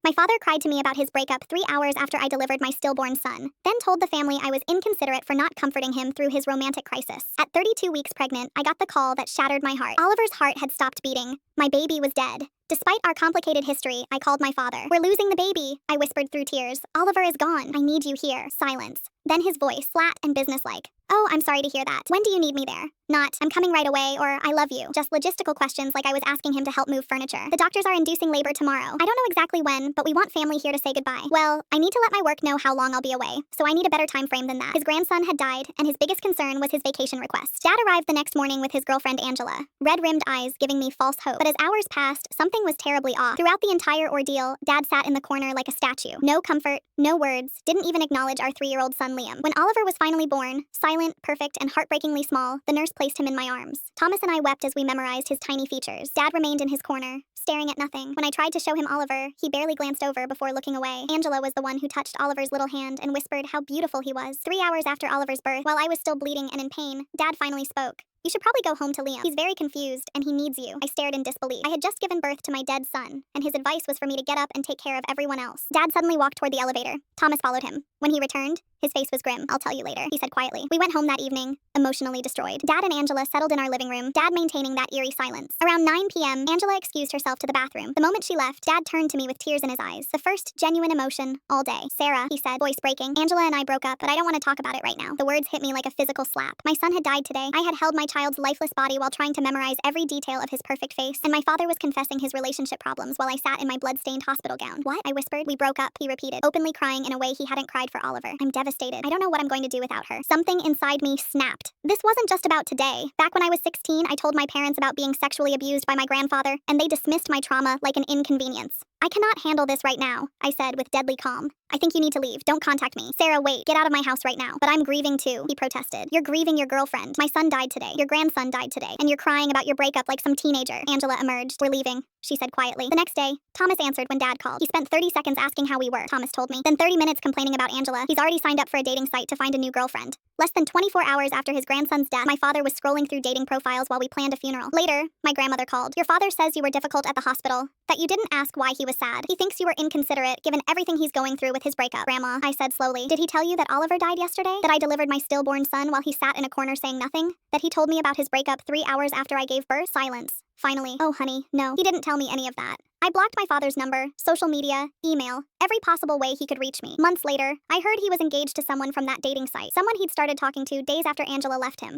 My father cried to me about his breakup 3 hours after I delivered my stillborn son, then told the family I was inconsiderate for not comforting him through his romantic crisis. At 32 weeks pregnant, I got the call that shattered my heart. Oliver's heart had stopped beating. My baby was dead. Despite our complicated history, I called my father. "We're losing the baby," I whispered through tears. "Oliver is gone. I need you here." Silence. Then his voice, flat and businesslike. "Oh, I'm sorry to hear that. When do you need me there?" Not, "I'm coming right away," or "I love you." Just logistical questions like I was asking him to help move furniture. "The doctors are inducing labor tomorrow. I don't know exactly when, but we want family here to say goodbye." Well, I need to let my work know how long I'll be away, so I need a better time frame than that. His grandson had died, and his biggest concern was his vacation request. Dad arrived the next morning with his girlfriend Angela, red-rimmed eyes giving me false hope. But as hours passed, something was terribly off. Throughout the entire ordeal, Dad sat in the corner like a statue. No comfort, no words, didn't even acknowledge our 3-year-old son Liam. When Oliver was finally born, silent, perfect, and heartbreakingly small, the nurse placed him in my arms. Thomas and I wept as we memorized his tiny features. Dad remained in his corner, staring at nothing. When I tried to show him Oliver, he barely glanced over before looking away. Angela was the one who touched Oliver's little hand and whispered how beautiful he was. 3 hours after Oliver's birth, while I was still bleeding and in pain, Dad finally spoke. "You should probably go home to Liam. He's very confused, and he needs you." I stared in disbelief. I had just given birth to my dead son, and his advice was for me to get up and take care of everyone else. Dad suddenly walked toward the elevator. Thomas followed him. When he returned, his face was grim. "I'll tell you later," he said quietly. We went home that evening, emotionally destroyed. Dad and Angela settled in our living room, Dad maintaining that eerie silence. Around 9 p.m., Angela excused herself to the bathroom. The moment she left, Dad turned to me with tears in his eyes. The first genuine emotion all day. "Sarah," he said, voice breaking, "Angela and I broke up, but I don't want to talk about it right now." The words hit me like a physical slap. My son had died today. I had held my child's lifeless body while trying to memorize every detail of his perfect face, and my father was confessing his relationship problems while I sat in my blood-stained hospital gown. "What?" I whispered. "We broke up," he repeated, openly crying in a way he hadn't cried for Oliver. "I'm devastated. I don't know what I'm going to do without her." Something inside me snapped. This wasn't just about today. Back when I was 16, I told my parents about being sexually abused by my grandfather, and they dismissed my trauma like an inconvenience. "I cannot handle this right now," I said with deadly calm. "I think you need to leave. Don't contact me." "Sarah, wait. Get out of my house right now." "But I'm grieving too," he protested. "You're grieving your girlfriend. My son died today. Your grandson died today. And you're crying about your breakup like some teenager." Angela emerged. "We're leaving," she said quietly. The next day, Thomas answered when Dad called. He spent 30 seconds asking how we were, Thomas told me. Then 30 minutes complaining about Angela. He's already signed up for a dating site to find a new girlfriend. Less than 24 hours after his grandson's death, my father was scrolling through dating profiles while we planned a funeral. Later, my grandmother called. "Your father says you were difficult at the hospital, that you didn't ask why he was sad. He thinks you were inconsiderate given everything he's going through with his breakup." "Grandma," I said slowly, "did he tell you that Oliver died yesterday? That I delivered my stillborn son while he sat in a corner saying nothing? That he told me about his breakup 3 hours after I gave birth?" Silence. Finally, "Oh honey, no. He didn't tell me any of that." I blocked my father's number, social media, email, every possible way he could reach me. Months later, I heard he was engaged to someone from that dating site, someone he'd started talking to days after Angela left him.